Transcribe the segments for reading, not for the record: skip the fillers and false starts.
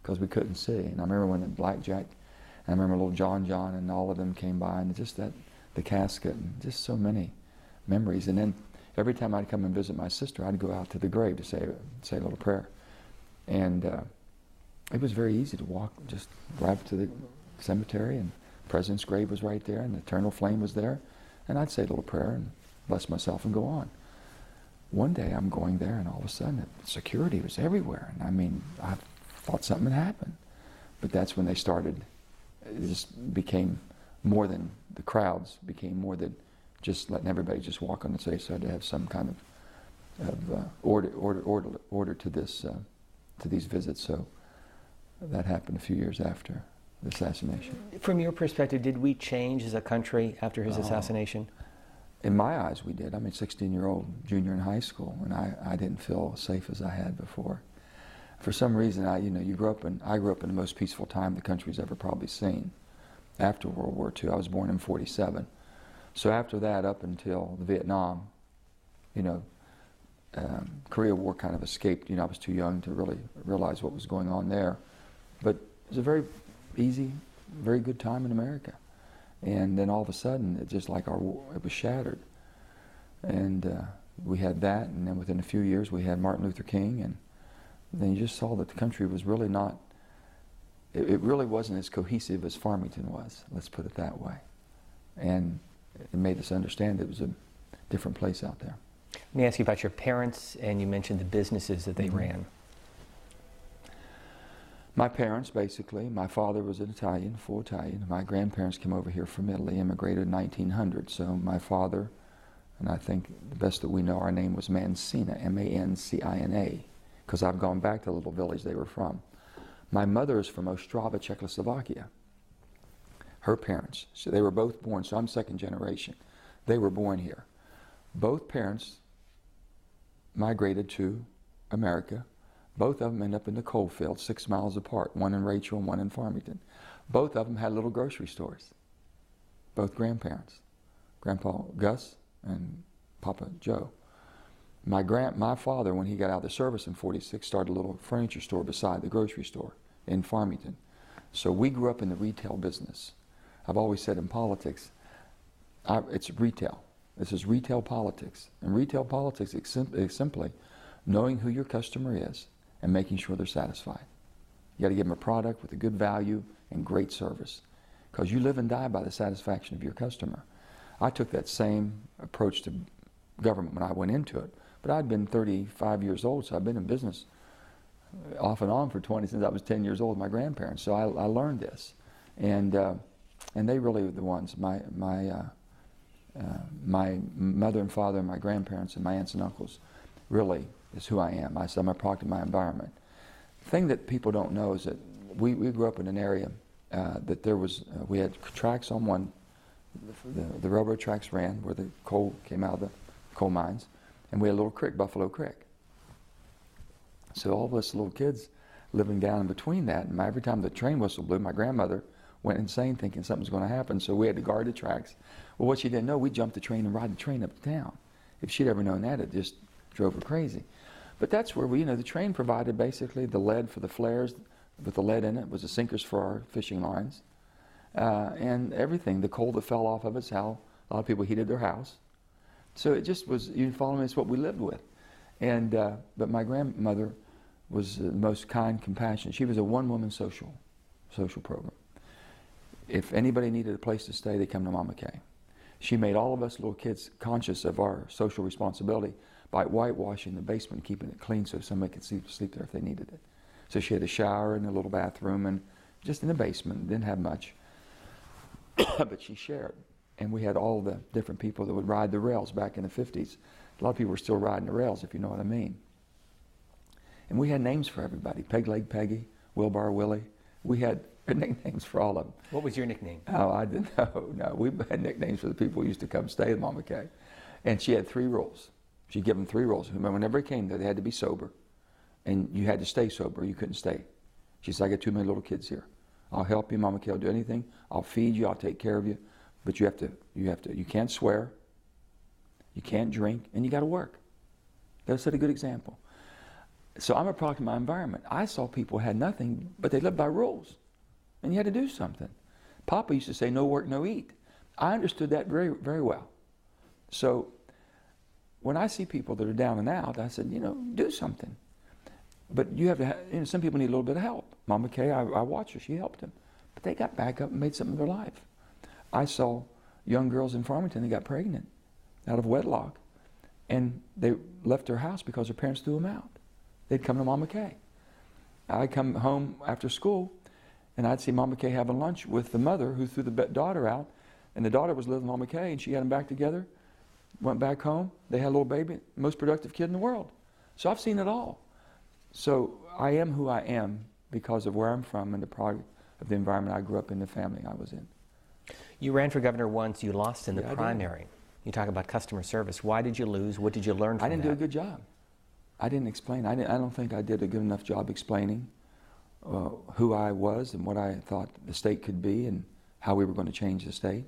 because we couldn't see. And I remember when the Blackjack, and I remember little John and all of them came by, and just that, the casket, and just so many memories. And then every time I'd come and visit my sister, I'd go out to the grave to say a little prayer. And it was very easy to walk, just drive to the cemetery, and the President's grave was right there, and the eternal flame was there, and I'd say a little prayer and bless myself and go on. One day I'm going there, and all of a sudden security was everywhere, and I mean, I thought something had happened. But that's when they started, it just became more than, the crowds became more than just letting everybody just walk on the safe side, to have some kind of order to this, to these visits. So that happened a few years after the assassination. From your perspective, did we change as a country after his assassination? In my eyes, we did. I'm a 16-year-old junior in high school, and I didn't feel as safe as I had before. For some reason, I grew up in the most peaceful time the country's ever probably seen. After World War II, I was born in '47. So after that, up until the Vietnam, Korea War kind of escaped. I was too young to really realize what was going on there. But it was a very easy, very good time in America. And then all of a sudden, it just like it was shattered. And we had that, and then within a few years, we had Martin Luther King, and then you just saw that the country was really not, it really wasn't as cohesive as Farmington was, let's put it that way. And it made us understand it was a different place out there. Let me ask you about your parents, and you mentioned the businesses that they ran. My parents, basically, my father was an Italian, full Italian. My grandparents came over here from Italy, immigrated in 1900. So my father, and I think the best that we know, our name was Mancina, M-A-N-C-I-N-A, because I've gone back to the little village they were from. My mother is from Ostrava, Czechoslovakia. Her parents, so they were both born, so I'm second generation. They were born here. Both parents migrated to America. Both of them ended up in the coal field, 6 miles apart, one in Rachel and one in Farmington. Both of them had little grocery stores, both grandparents, Grandpa Gus and Papa Joe. My father, when he got out of the service in '46, started a little furniture store beside the grocery store in Farmington. So we grew up in the retail business. I've always said in politics, it's retail. This is retail politics. And retail politics is simply knowing who your customer is and making sure they're satisfied. You got to give them a product with a good value and great service, because you live and die by the satisfaction of your customer. I took that same approach to government when I went into it, but I'd been 35 years old, so I've been in business off and on for 20 since I was 10 years old with my grandparents. So I learned this, and they really were the ones. My mother and father and my grandparents and my aunts and uncles really is who I am. I'm a product of my environment. The thing that people don't know is that we grew up in an area that there was, we had tracks on one, the railroad tracks ran where the coal came out of the coal mines, and we had a little creek, Buffalo Creek. So all of us little kids living down in between that, and every time the train whistle blew, my grandmother went insane thinking something was going to happen, so we had to guard the tracks. Well, what she didn't know, we'd jump the train and ride the train up to town. If she'd ever known that, it just drove her crazy. But that's where we, the train provided basically the lead for the flares, with the lead in it, was the sinkers for our fishing lines, and everything. The coal that fell off of it's how a lot of people heated their house. So it just was, you follow me, it's what we lived with. And, but my grandmother was the most kind, compassionate. She was a one-woman social program. If anybody needed a place to stay, they come to Mama Kay. She made all of us little kids conscious of our social responsibility by whitewashing the basement, keeping it clean so somebody could sleep there if they needed it. So she had a shower and a little bathroom, and just in the basement, didn't have much. But she shared. And we had all the different people that would ride the rails back in the 50s. A lot of people were still riding the rails, if you know what I mean. And we had names for everybody. Peg Leg Peggy, Wheelbar Willie. We had nicknames for all of them. What was your nickname? Oh, I didn't know. No, we had nicknames for the people who used to come stay at Mama Kay. And she had 3 rules. She'd give them 3 rules. Whenever they came there, they had to be sober. And you had to stay sober. You couldn't stay. She said, I got too many little kids here. I'll help you, Mama Kay. I'll do anything. I'll feed you. I'll take care of you. But you can't swear. You can't drink. And you got to work. You got to set a good example. So I'm a product of my environment. I saw people had nothing, but they lived by rules. And you had to do something. Papa used to say, no work, no eat. I understood that very, very well. So when I see people that are down and out, I said, do something. But you have to, some people need a little bit of help. Mama Kay, I watched her, she helped them. But they got back up and made something of their life. I saw young girls in Farmington that got pregnant out of wedlock. And they left their house because their parents threw them out. They'd come to Mama Kay. I'd come home after school, and I'd see Mama Kay having lunch with the mother who threw the daughter out. And the daughter was living with Mama Kay, and she had them back together, went back home. They had a little baby, most productive kid in the world. So I've seen it all. So I am who I am because of where I'm from and the product of the environment I grew up in, the family I was in. You ran for governor once. You lost in the Yeah, primary. You talk about customer service. Why did you lose? What did you learn from that? I didn't do a good job. I didn't explain. I don't think I did a good enough job explaining who I was and what I thought the state could be and how we were going to change the state.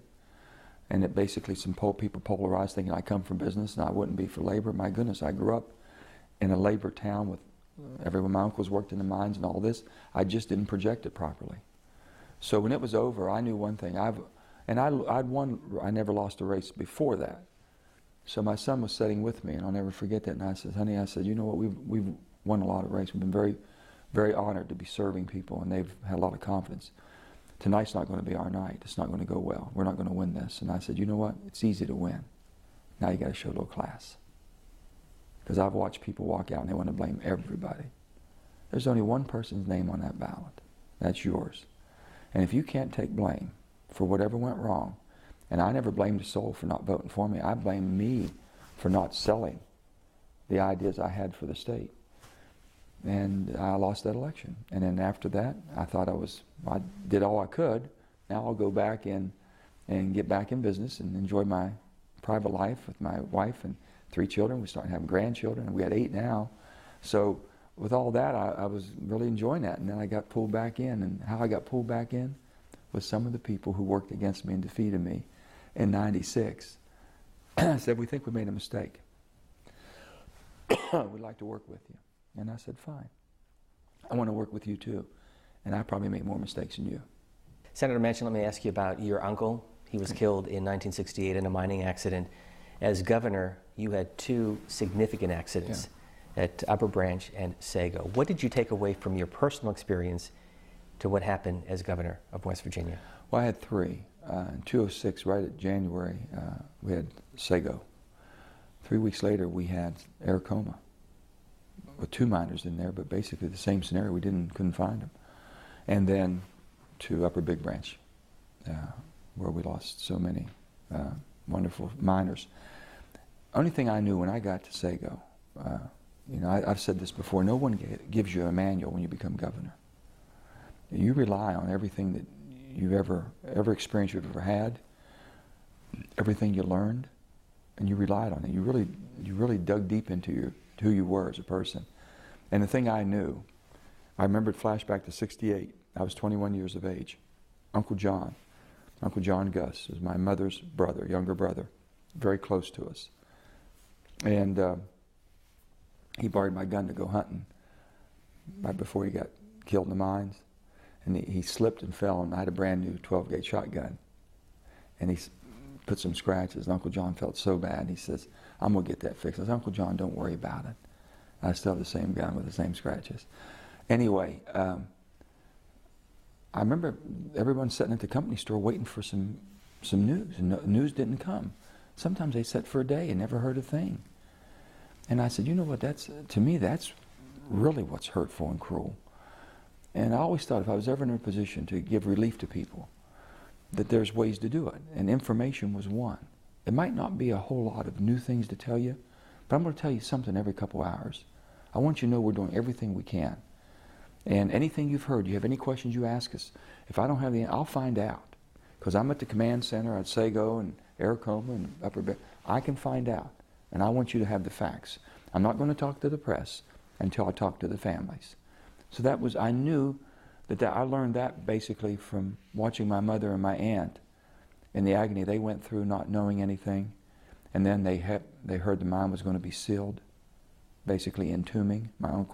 And it basically, some people polarized, thinking I come from business and I wouldn't be for labor. My goodness, I grew up in a labor town with everyone. My uncles worked in the mines and all this. I just didn't project it properly. So when it was over, I knew one thing. I'd won. I never lost a race before that. So my son was sitting with me, and I'll never forget that. And I said, honey, you know what? We've won a lot of races. We've been very, very honored to be serving people, and they've had a lot of confidence. Tonight's not going to be our night. It's not going to go well. We're not going to win this. And I said, you know what? It's easy to win. Now you got to show a little class. Because I've watched people walk out and they want to blame everybody. There's only one person's name on that ballot. That's yours. And if you can't take blame for whatever went wrong, and I never blamed a soul for not voting for me, I blame me for not selling the ideas I had for the state. And I lost that election. And then after that, I thought I did all I could. Now I'll go back in and get back in business and enjoy my private life with my wife and 3 children. We started having grandchildren, and we had 8 now. So with all that, I was really enjoying that. And then I got pulled back in. And how I got pulled back in was some of the people who worked against me and defeated me in '96 said, we think we made a mistake. We'd like to work with you. And I said, fine. I want to work with you too. And I probably made more mistakes than you. Senator Manchin, let me ask you about your uncle. He was killed in 1968 in a mining accident. As governor, you had 2 significant accidents at Upper Branch and Sago. What did you take away from your personal experience to what happened as governor of West Virginia? Well, I had 3. In 2006, right at January, we had Sago. 3 weeks later, we had Aracoma with 2 miners in there, but basically the same scenario. We couldn't find them. And then to Upper Big Branch, where we lost so many wonderful miners. Only thing I knew when I got to Sago, I've said this before, no one gives you a manual when you become governor. You rely on everything that you've every experience you've ever had, everything you learned, and you relied on it. You really dug deep into who you were as a person. And the thing I knew, I remembered flashback to '68. I was 21 years of age. Uncle John Gus, was my mother's brother, younger brother, very close to us. And he borrowed my gun to go hunting right before he got killed in the mines. And he slipped and fell, and I had a brand new 12-gauge shotgun. And he put some scratches, and Uncle John felt so bad. He says, I'm going to get that fixed. I said, Uncle John, don't worry about it. I still have the same gun with the same scratches. Anyway, I remember everyone sitting at the company store waiting for some news, and news didn't come. Sometimes they sat for a day and never heard a thing. And I said, you know what, to me, that's really what's hurtful and cruel. And I always thought if I was ever in a position to give relief to people, that there's ways to do it. And information was one. It might not be a whole lot of new things to tell you, but I'm going to tell you something every couple hours. I want you to know we're doing everything we can. And anything you've heard, you have any questions, you ask us. If I don't have the answer, I'll find out. Because I'm at the command center at Sago and Aracoma and Upper Bay. I can find out. And I want you to have the facts. I'm not going to talk to the press until I talk to the families. So I knew that I learned that basically from watching my mother and my aunt in the agony they went through, not knowing anything. And then they heard the mine was going to be sealed, basically entombing my uncle.